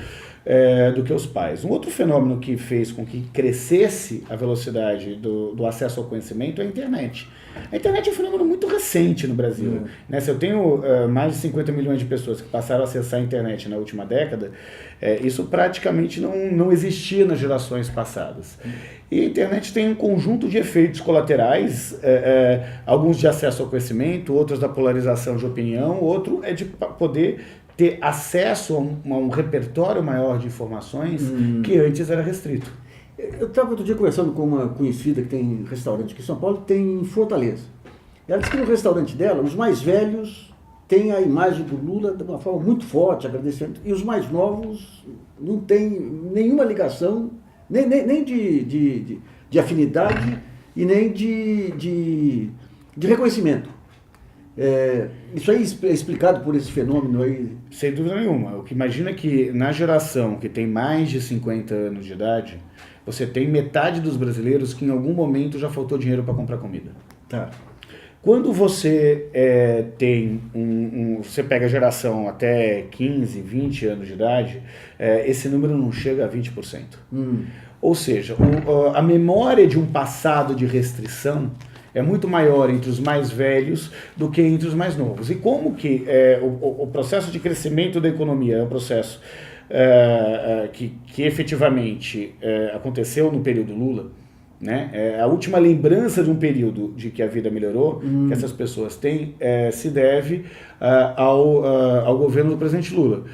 do que os pais. Um outro fenômeno que fez com que crescesse a velocidade do acesso ao conhecimento é a internet. A internet é um fenômeno muito recente no Brasil. Né? Se eu tenho mais de 50 milhões de pessoas que passaram a acessar a internet na última década, isso praticamente não existia nas gerações passadas. E a internet tem um conjunto de efeitos colaterais, alguns de acesso ao conhecimento, outros da polarização de opinião, outro é de poder ter acesso a um repertório maior de informações que antes era restrito. Eu estava outro dia conversando com uma conhecida que tem restaurante aqui em São Paulo, tem em Fortaleza. Ela disse que no restaurante dela, os mais velhos têm a imagem do Lula de uma forma muito forte, agradecimento, e os mais novos não têm nenhuma ligação, nem de afinidade e nem de reconhecimento. Isso aí é explicado por esse fenômeno aí? Sem dúvida nenhuma. O que imagina que na geração que tem mais de 50 anos de idade, você tem metade dos brasileiros que em algum momento já faltou dinheiro para comprar comida. Tá. Quando você tem você pega a geração até 15, 20 anos de idade, esse número não chega a 20%. Ou seja, a memória de um passado de restrição é muito maior entre os mais velhos do que entre os mais novos. E como que o processo de crescimento da economia é um processo que efetivamente aconteceu no período Lula, né? A última lembrança de um período de que a vida melhorou, que essas pessoas têm, se deve ao governo do presidente Lula.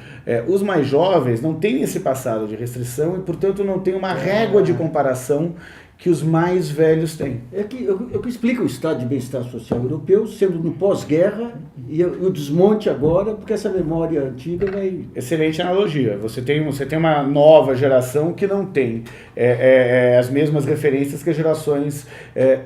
Os mais jovens não têm esse passado de restrição e, portanto, não têm uma régua de comparação que os mais velhos têm. É que explica o estado de bem-estar social europeu sendo no pós-guerra e o desmonte agora, porque essa memória antiga vai... Excelente analogia. Você tem uma nova geração que não tem as mesmas referências que as gerações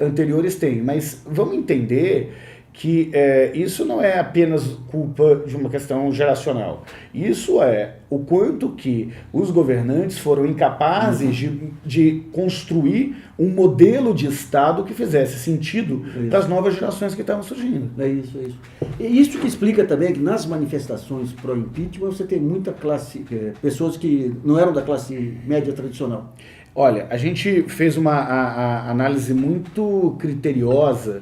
anteriores têm. Mas vamos entender que isso não é apenas culpa de uma questão geracional. Isso é o quanto que os governantes foram incapazes de construir um modelo de Estado que fizesse sentido para as novas gerações que estavam surgindo. É isso. E isso que explica também que nas manifestações pró-impeachment você tem muita classe, pessoas que não eram da classe média tradicional. Olha, a gente fez uma análise muito criteriosa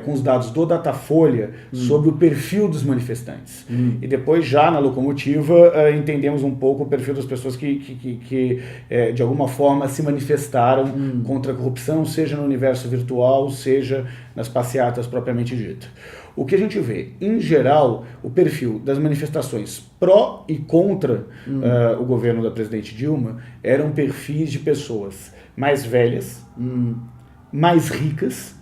com os dados do Datafolha sobre o perfil dos manifestantes. E depois, já na locomotiva, entendemos um pouco o perfil das pessoas que de alguma forma, se manifestaram contra a corrupção, seja no universo virtual, seja nas passeatas propriamente dita. O que a gente vê, em geral, o perfil das manifestações pró e contra o governo da presidente Dilma eram perfis de pessoas mais velhas, mais ricas,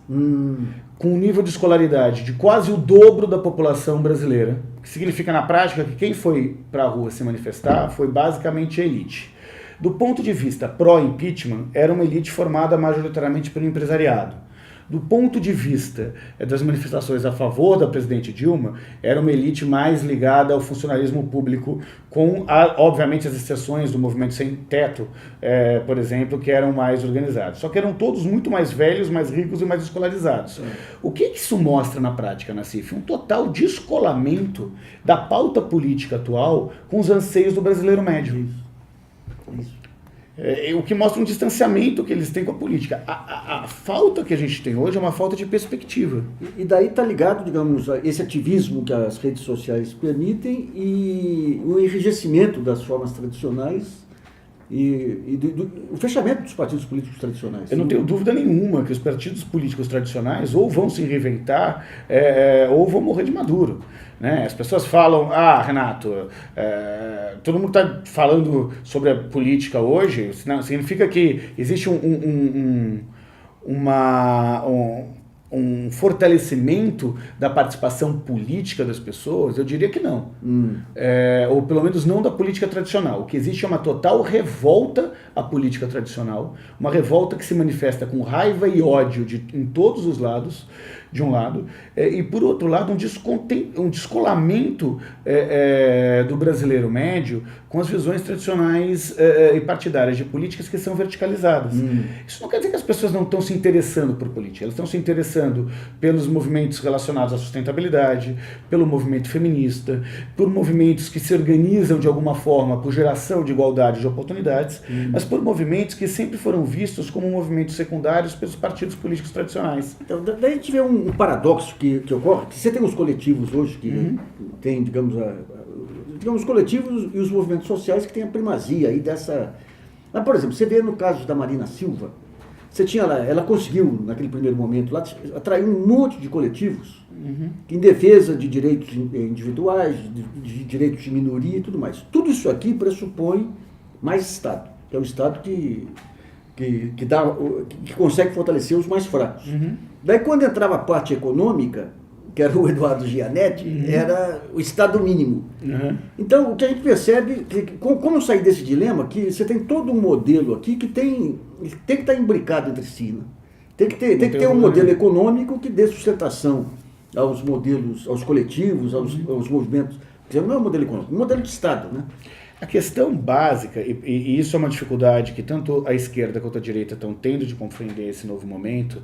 com um nível de escolaridade de quase o dobro da população brasileira, que significa na prática que quem foi para a rua se manifestar foi basicamente a elite. Do ponto de vista pró-impeachment, era uma elite formada majoritariamente pelo empresariado. Do ponto de vista das manifestações a favor da presidente Dilma, era uma elite mais ligada ao funcionalismo público, com, obviamente, as exceções do movimento sem teto, por exemplo, que eram mais organizados. Só que eram todos muito mais velhos, mais ricos e mais escolarizados. O que isso mostra na prática, Nassif? Um total descolamento da pauta política atual com os anseios do brasileiro médio. Isso. O que mostra um distanciamento que eles têm com a política. A falta que a gente tem hoje é uma falta de perspectiva. E daí está ligado, digamos, a esse ativismo que as redes sociais permitem e o enrijecimento das formas tradicionais e o fechamento dos partidos políticos tradicionais. Eu não tenho dúvida nenhuma que os partidos políticos tradicionais ou vão se reinventar ou vão morrer de maduro. Né? As pessoas falam, Renato, todo mundo está falando sobre a política hoje, significa que existe um fortalecimento da participação política das pessoas? Eu diria que não. Ou pelo menos não da política tradicional. O que existe é uma total revolta à política tradicional, uma revolta que se manifesta com raiva e ódio em todos os lados, de um lado, e por outro lado um descolamento do brasileiro médio com as visões tradicionais e partidárias de políticas que são verticalizadas. Isso não quer dizer que as pessoas não estão se interessando por política, elas estão se interessando pelos movimentos relacionados à sustentabilidade, pelo movimento feminista, por movimentos que se organizam de alguma forma por geração de igualdade de oportunidades, mas por movimentos que sempre foram vistos como movimentos secundários pelos partidos políticos tradicionais. Então, daí a gente vê um paradoxo que ocorre, que você tem os coletivos hoje que tem, digamos, os coletivos e os movimentos sociais que têm a primazia aí dessa... Mas, por exemplo, você vê no caso da Marina Silva, você tinha ela conseguiu, naquele primeiro momento, lá, atrair um monte de coletivos em defesa de direitos individuais, de direitos de minoria e tudo mais. Tudo isso aqui pressupõe mais Estado, que é o Estado que consegue fortalecer os mais fracos. Daí, quando entrava a parte econômica, que era o Eduardo Gianetti, era o Estado mínimo. Então, o que a gente percebe, como sair desse dilema, que você tem todo um modelo aqui que tem que estar imbricado entre si. Né? Tem que ter um modelo econômico que dê sustentação aos modelos, aos coletivos, aos movimentos. Não é um modelo econômico, é um modelo de Estado. Né? A questão básica, e isso é uma dificuldade que tanto a esquerda quanto a direita estão tendo de compreender esse novo momento,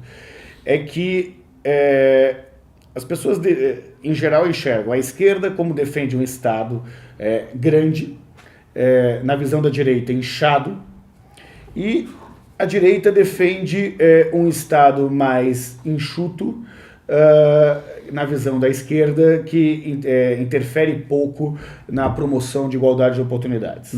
é que as pessoas, em geral, enxergam a esquerda como defende um Estado grande, na visão da direita, inchado, e a direita defende um Estado mais enxuto, na visão da esquerda, que interfere pouco na promoção de igualdade de oportunidades.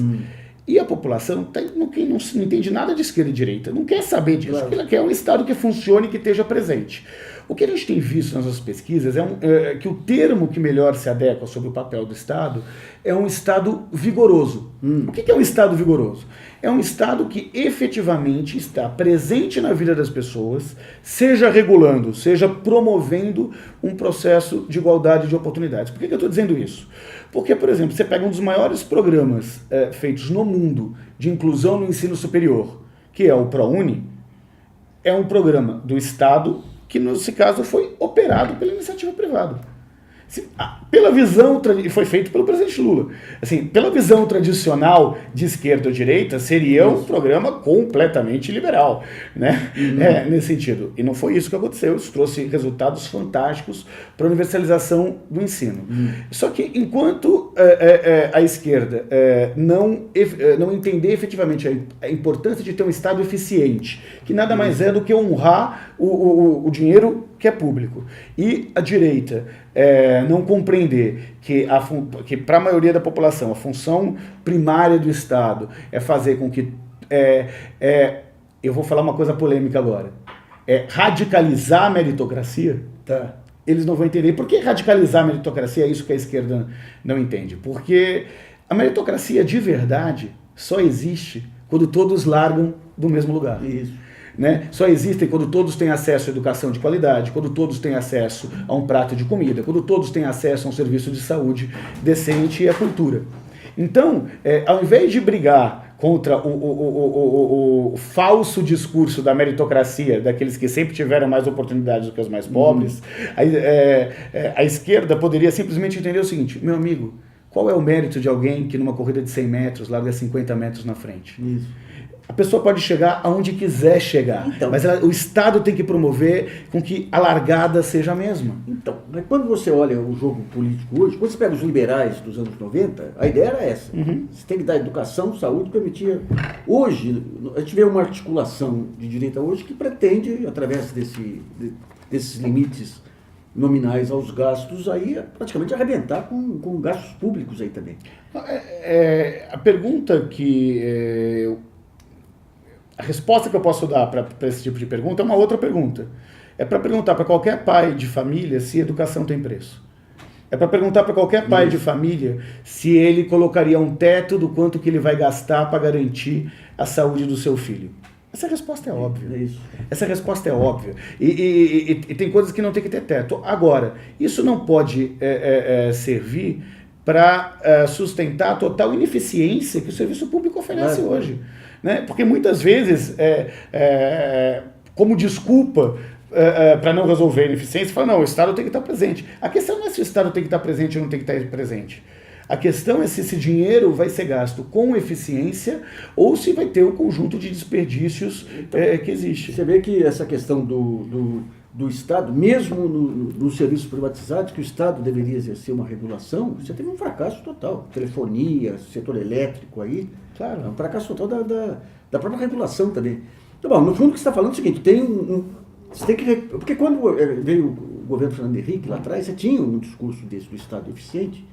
E a população não entende nada de esquerda e direita, não quer saber disso, claro. Ela quer um Estado que funcione e que esteja presente. O que a gente tem visto nas nossas pesquisas é que o termo que melhor se adequa sobre o papel do Estado é um Estado vigoroso. O que é um Estado vigoroso? É um Estado que efetivamente está presente na vida das pessoas, seja regulando, seja promovendo um processo de igualdade de oportunidades. Por que eu estou dizendo isso? Porque, por exemplo, você pega um dos maiores programas feitos no mundo de inclusão no ensino superior, que é o ProUni, é um programa do Estado que, nesse caso, foi operado pela iniciativa privada. Pela visão, e foi feito pelo presidente Lula, assim, pela visão tradicional de esquerda ou direita, seria um programa completamente liberal, né? Nesse sentido. E não foi isso que aconteceu, isso trouxe resultados fantásticos para a universalização do ensino. Só que enquanto a esquerda não entender efetivamente a importância de ter um Estado eficiente, que nada mais é do que honrar o dinheiro que é público, e a direita não compreender que para a maioria da população a função primária do Estado é fazer com que, eu vou falar uma coisa polêmica agora, radicalizar a meritocracia, tá? Eles não vão entender. Por que radicalizar a meritocracia é isso que a esquerda não entende? Porque a meritocracia de verdade só existe quando todos largam do mesmo lugar. Isso. Né? Só existem quando todos têm acesso à educação de qualidade, quando todos têm acesso a um prato de comida, quando todos têm acesso a um serviço de saúde decente e à cultura. Então, ao invés de brigar contra o falso discurso da meritocracia, daqueles que sempre tiveram mais oportunidades do que os mais pobres, a esquerda poderia simplesmente entender o seguinte: meu amigo, qual é o mérito de alguém que numa corrida de 100 metros larga 50 metros na frente? Isso. A pessoa pode chegar aonde quiser chegar, mas o Estado tem que promover com que a largada seja a mesma. Então, mas quando você olha o jogo político hoje, quando você pega os liberais dos anos 90, a ideia era essa. Você tem que dar educação, saúde, permitir. Hoje, a gente vê uma articulação de direita hoje que pretende, através desses limites nominais aos gastos, aí praticamente arrebentar com gastos públicos aí também. A pergunta que... A resposta que eu posso dar para esse tipo de pergunta é uma outra pergunta. É para perguntar para qualquer pai de família se educação tem preço. É para perguntar para qualquer pai de família se ele colocaria um teto do quanto que ele vai gastar para garantir a saúde do seu filho. Essa resposta é óbvia. É isso. Essa resposta é óbvia. E tem coisas que não tem que ter teto. Agora, isso não pode servir para sustentar a total ineficiência que o serviço público oferece hoje. Né? Porque muitas vezes, como desculpa para não resolver a ineficiência, fala, não, o Estado tem que estar presente. A questão não é se o Estado tem que estar presente ou não tem que estar presente. A questão é se esse dinheiro vai ser gasto com eficiência ou se vai ter o conjunto de desperdícios que existe. Você vê que essa questão do Estado, mesmo nos serviços privatizados, que o Estado deveria exercer uma regulação, você teve um fracasso total. Telefonia, setor elétrico aí, Claro. é um fracasso total da própria regulação também. Então, bom, no fundo, o que você está falando é o seguinte, você tem que... Porque quando veio o governo Fernando Henrique, lá atrás, você tinha um discurso desse do Estado eficiente,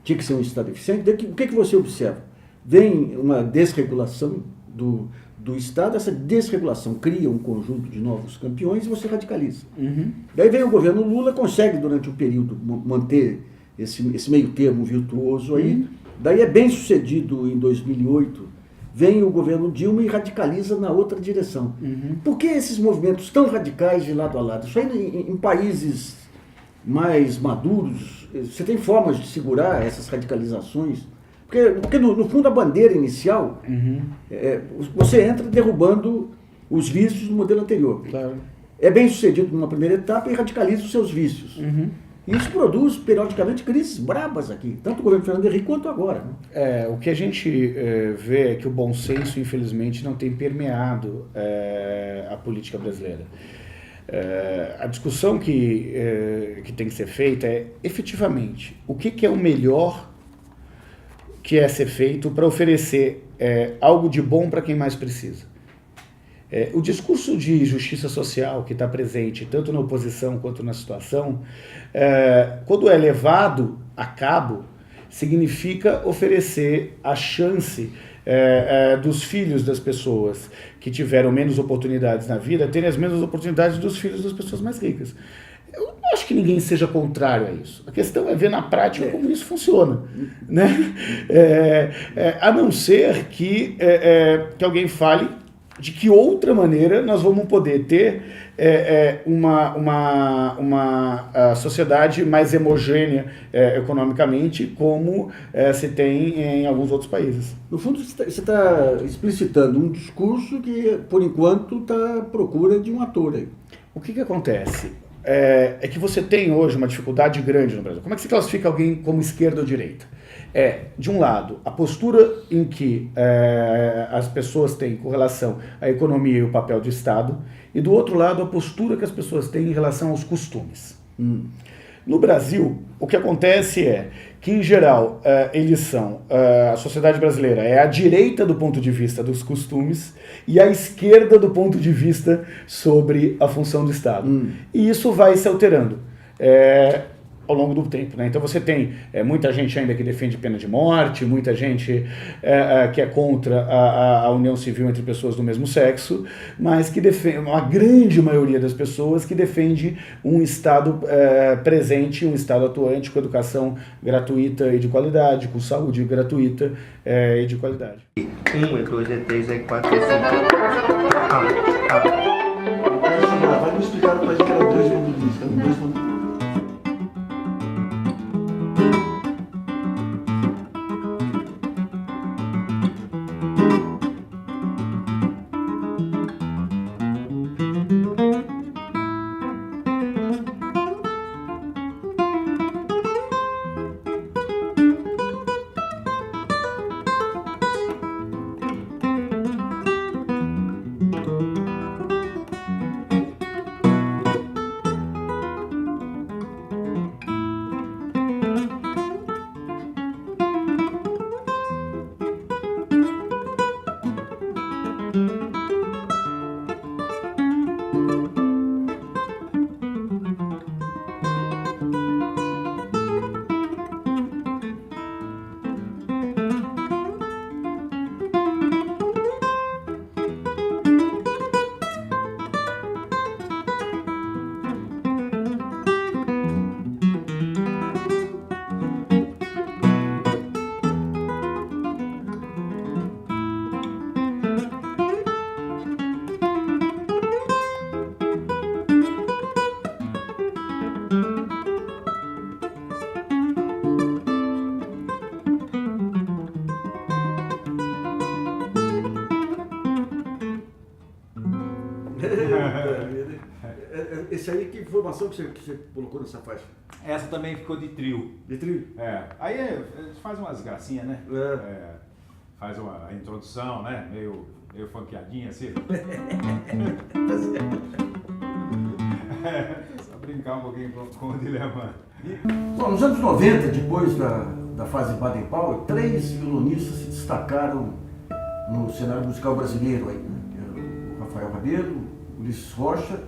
tinha que ser um Estado eficiente, daí, o que você observa? Vem uma desregulação do Estado, essa desregulação cria um conjunto de novos campeões e você radicaliza. Uhum. Daí vem o governo Lula, consegue durante um período manter esse meio termo virtuoso aí, daí é bem sucedido em 2008, vem o governo Dilma e radicaliza na outra direção. Por que esses movimentos tão radicais de lado a lado? Isso aí em países mais maduros, você tem formas de segurar essas radicalizações? Porque no fundo a bandeira inicial, você entra derrubando os vícios do modelo anterior. Claro. É bem sucedido numa primeira etapa e radicaliza os seus vícios. E isso produz periodicamente crises brabas aqui, tanto o governo Fernando Henrique quanto agora. Né? O que a gente vê é que o bom senso, infelizmente, não tem permeado a política brasileira. A discussão que tem que ser feita é, efetivamente, o que é o melhor que é ser feito para oferecer algo de bom para quem mais precisa. O discurso de justiça social que está presente tanto na oposição quanto na situação, quando é levado a cabo, significa oferecer a chance dos filhos das pessoas que tiveram menos oportunidades na vida terem as mesmas oportunidades dos filhos das pessoas mais ricas. Eu não acho que ninguém seja contrário a isso. A questão é ver na prática como isso funciona. Né? A não ser que alguém fale de que outra maneira nós vamos poder ter uma sociedade mais homogênea economicamente, como se tem em alguns outros países. No fundo, você está explicitando um discurso que, por enquanto, está à procura de um ator aí. O que acontece? É que você tem hoje uma dificuldade grande no Brasil. Como é que se classifica alguém como esquerda ou direita? De um lado, a postura em que as pessoas têm com relação à economia e o papel do Estado, e do outro lado, a postura que as pessoas têm em relação aos costumes. No Brasil, o que acontece é que, em geral, a sociedade brasileira é a direita do ponto de vista dos costumes e a esquerda do ponto de vista sobre a função do Estado. E isso vai se alterando ao longo do tempo. Né? Então você tem muita gente ainda que defende pena de morte, muita gente que é contra a união civil entre pessoas do mesmo sexo, mas que defende, uma grande maioria das pessoas que defende um Estado presente, um Estado atuante com educação gratuita e de qualidade, com saúde gratuita e de qualidade. 1, E2, E3, E4, E5. Vai me explicar para a gente que era 2 minutos. Esse aí, que informação que você colocou nessa faixa? Essa também ficou de trio. De trio? Aí a gente faz umas gracinhas, né? Faz a introdução, né? Meio funkeadinha assim. Só brincar um pouquinho com o Dilemma. Bom, nos anos 90, depois da fase Baden-Powell, 3 violonistas se destacaram no cenário musical brasileiro aí, né? O Rafael Rabelo, o Ulisses Rocha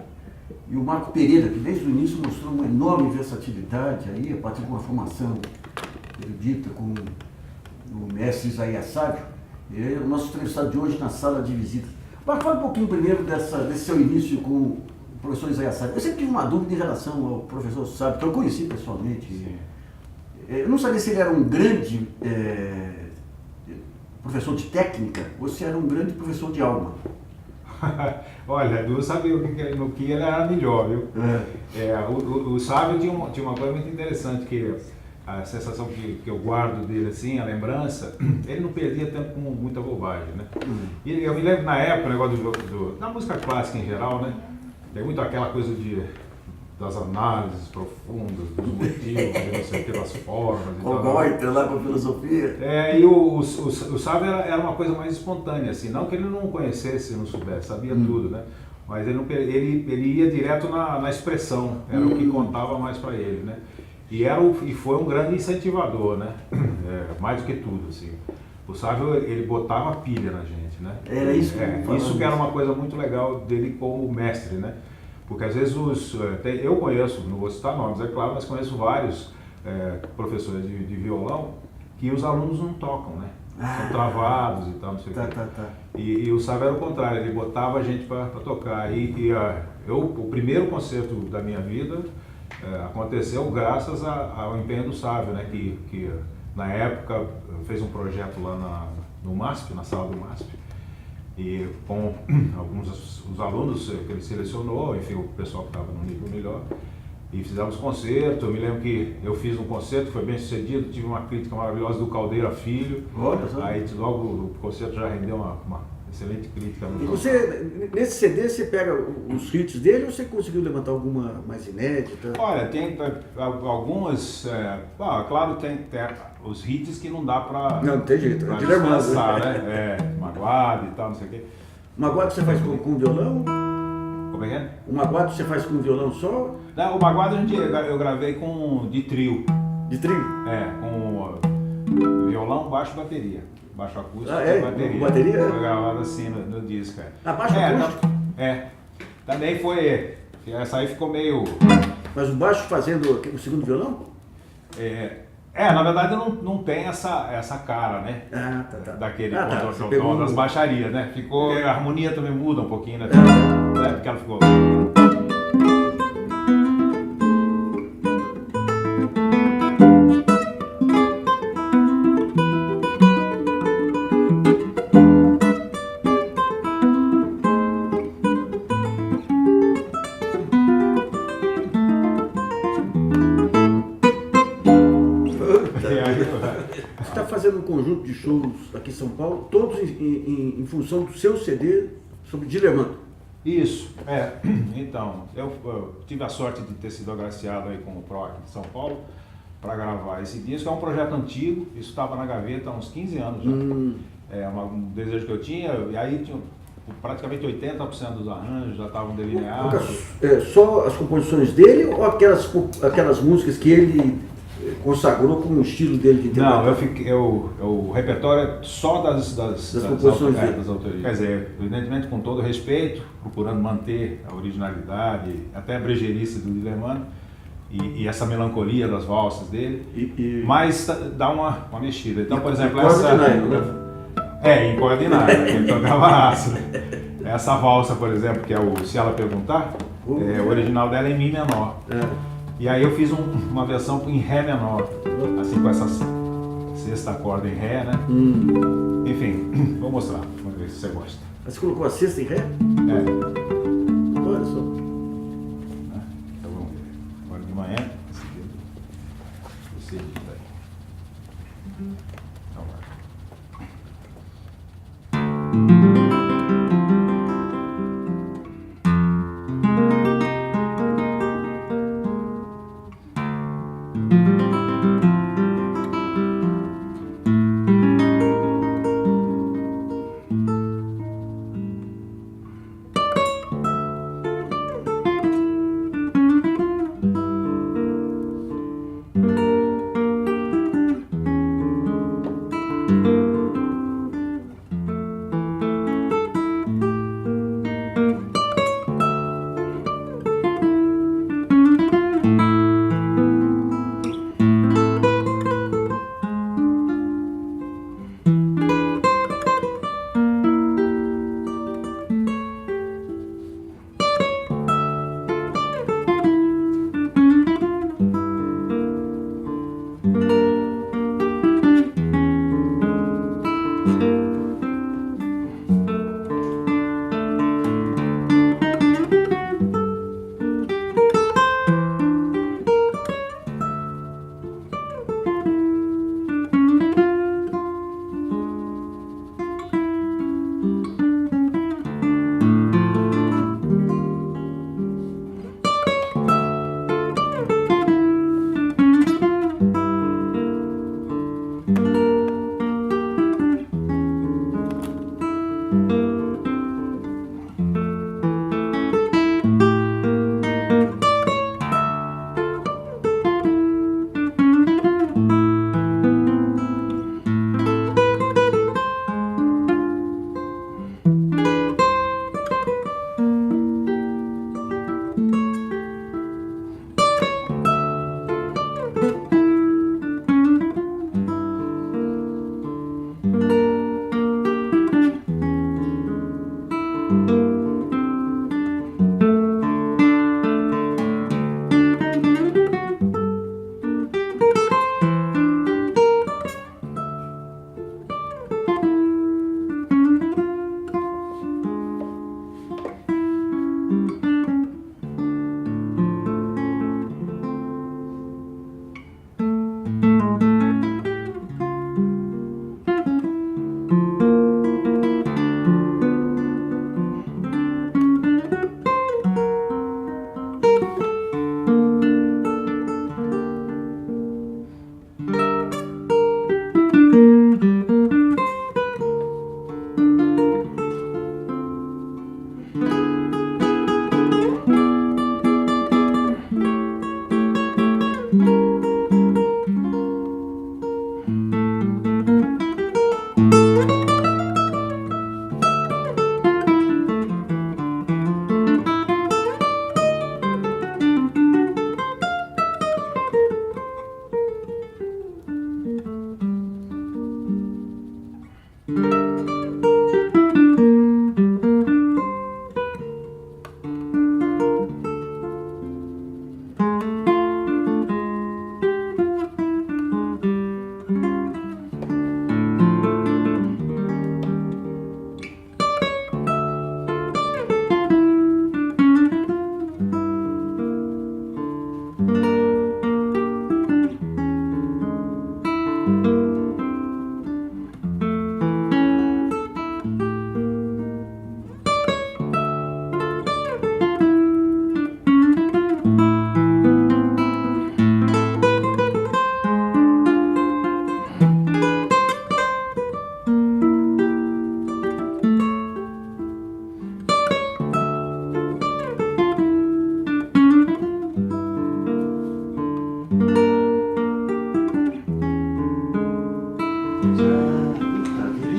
e o Marco Pereira, que desde o início mostrou uma enorme versatilidade aí, a partir de uma formação erudita com o mestre Isaías Sávio. É o nosso entrevistado de hoje na sala de visita. Mas fala um pouquinho primeiro desse seu início com o professor Isaías Sávio. Eu sempre tive uma dúvida em relação ao professor Sávio, que eu conheci pessoalmente. Sim. Eu não sabia se ele era um grande professor de técnica ou se era um grande professor de alma. Olha, eu sabia no que ele era melhor, viu? O Sávio tinha uma coisa muito interessante, que a sensação que eu guardo dele, assim, a lembrança, ele não perdia tempo com muita bobagem, né? E eu me lembro na época, o negócio da música clássica em geral, né? Tem muito aquela coisa das análises profundas, dos motivos, de não sei o que, das formas e tal. O Goethe lá com a filosofia. E o Sávio era uma coisa mais espontânea, assim, não que ele não conhecesse, não soubesse, sabia tudo, né? Mas ele ia direto na expressão, era o que contava mais para ele, né? E foi um grande incentivador, né? Mais do que tudo, assim. O Sávio, ele botava pilha na gente, né? Era isso isso que era uma coisa muito legal dele como mestre, né? Porque às vezes eu conheço, não vou citar nomes, é claro, mas conheço vários professores de violão que os alunos não tocam, né? São travados e tal, não sei o quê. E o Sávio era o contrário, ele botava a gente para tocar. O primeiro concerto da minha vida aconteceu graças ao empenho do Sávio, né? Que na época fez um projeto lá no MASP, na sala do MASP, e com alguns os alunos que ele selecionou, enfim, o pessoal que estava no nível melhor, e fizemos concerto. Eu me lembro que eu fiz um concerto, foi bem sucedido, tive uma crítica maravilhosa do Caldeira Filho. Aí logo o concerto já rendeu uma excelente crítica. E você, nesse CD, você pega os hits dele ou você conseguiu levantar alguma mais inédita? Olha, tem algumas, claro, tem os hits que não dá pra... Não tem jeito, pra descansar, né? Magoado e tal, não sei o quê. Magoado você faz com violão? Como é que é? O Magoado você faz com violão só? Não, o Magoado eu gravei de trio. De trio? Com violão, baixo e bateria. Baixo acústico e bateria. Bateria? Foi gravado assim no disco. Baixo acústico? Também foi. Essa aí ficou meio... Mas o baixo fazendo o segundo violão? Na verdade não tem essa cara, né? Daquele contorno das baixarias, né? Ficou, a harmonia também muda um pouquinho, né? Porque ela ficou... Você está fazendo um conjunto de shows aqui em São Paulo, todos em função do seu CD sobre Dilemando. Isso, então, eu tive a sorte de ter sido agraciado aí com o PROAC de São Paulo para gravar esse disco. É um projeto antigo, isso estava na gaveta há uns 15 anos já. Um desejo que eu tinha, e aí tinha praticamente 80% dos arranjos já estavam delineados. Só as composições dele ou aquelas músicas que ele consagrou como o estilo dele de interpretar? Não, o repertório é só das composições dele. Das autorias. Quer dizer, evidentemente com todo respeito, procurando manter a originalidade, até a brejeirice do Dilemano e essa melancolia das valsas dele, mas dá uma mexida. Então, por exemplo, em coordinário, ele tocava ácido. Essa valsa, por exemplo, que é o Se Ela Perguntar, o original dela é em Mi menor. E aí eu fiz uma versão em Ré menor, assim com essa sexta corda em Ré, né? Enfim, vou mostrar, vamos ver se você gosta. Você colocou a sexta em Ré? Olha só. Então vamos ver. Agora de manhã, você edita aí. Então vai.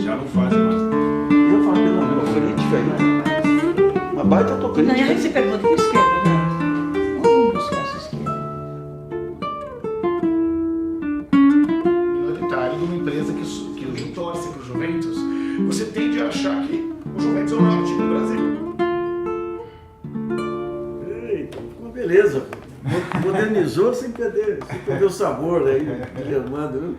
Já não fazem mais. Eu falo, pelo menos, Tocante, velho. Uma baita Tocante. Não, e aí você pergunta que esquerda, né? Vamos buscar essa esquerda. Minoritário de uma empresa que torce para o Juventus, você tende a achar que o Juventus é o maior time do Brasil. Eita, ficou uma beleza. Modernizou sem perder o sabor aí, de Germano, viu?